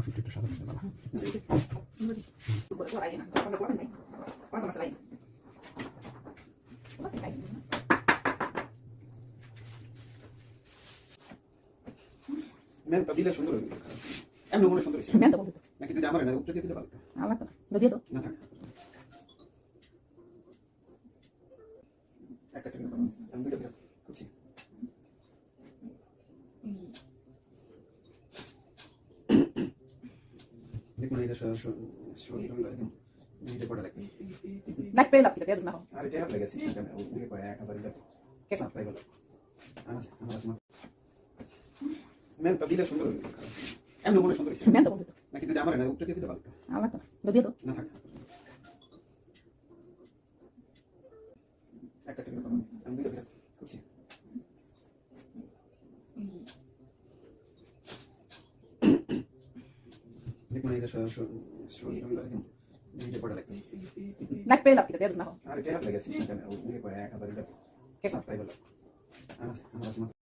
একটু সাদা দিতে পারো। ম্যাম তা দিলে সুন্দর হইবে। এমন মনে সুন্দর হইছে। ম্যান তো বলতো নাকি দুইটা আমার না উপরে দিয়ে দিলে ভালো হতো। আমার তো না দিয়ে তো না থাক। একটা টেবিল করো। আমি দুইটা দিলাম। করছি। দেখুন এটা শরীর লাগে। এটা পড়া লাগে। লাগ পেয়ে লাভ কি দিয়ে না আর এটা হাত লাগাইছি সেখানে ওই দিকে কয় 1000 টাকা। কে সাপ্লাই গেল। আমার আছে ম্যাম তা দিলে সুন্দর হইবে। এমন মনে সুন্দর হইছে। ম্যান তো বলতো নাকি দুইটা আমার না উপরে দিয়ে দিলে ভালো হতো। আমার তো না দিয়ে তো না থাক। একটা টেবিল করো। আমি দুইটা দিলাম। করছি। দেখুন এটা শরীর লাগে। এটা পড়া লাগে। লাগ পেয়ে লাভ কি দিয়ে না আর এটা হাত লাগাইছি সেখানে ওই দিকে কয় 1000 টাকা। কে সাপ্লাই গেল। আমার আছে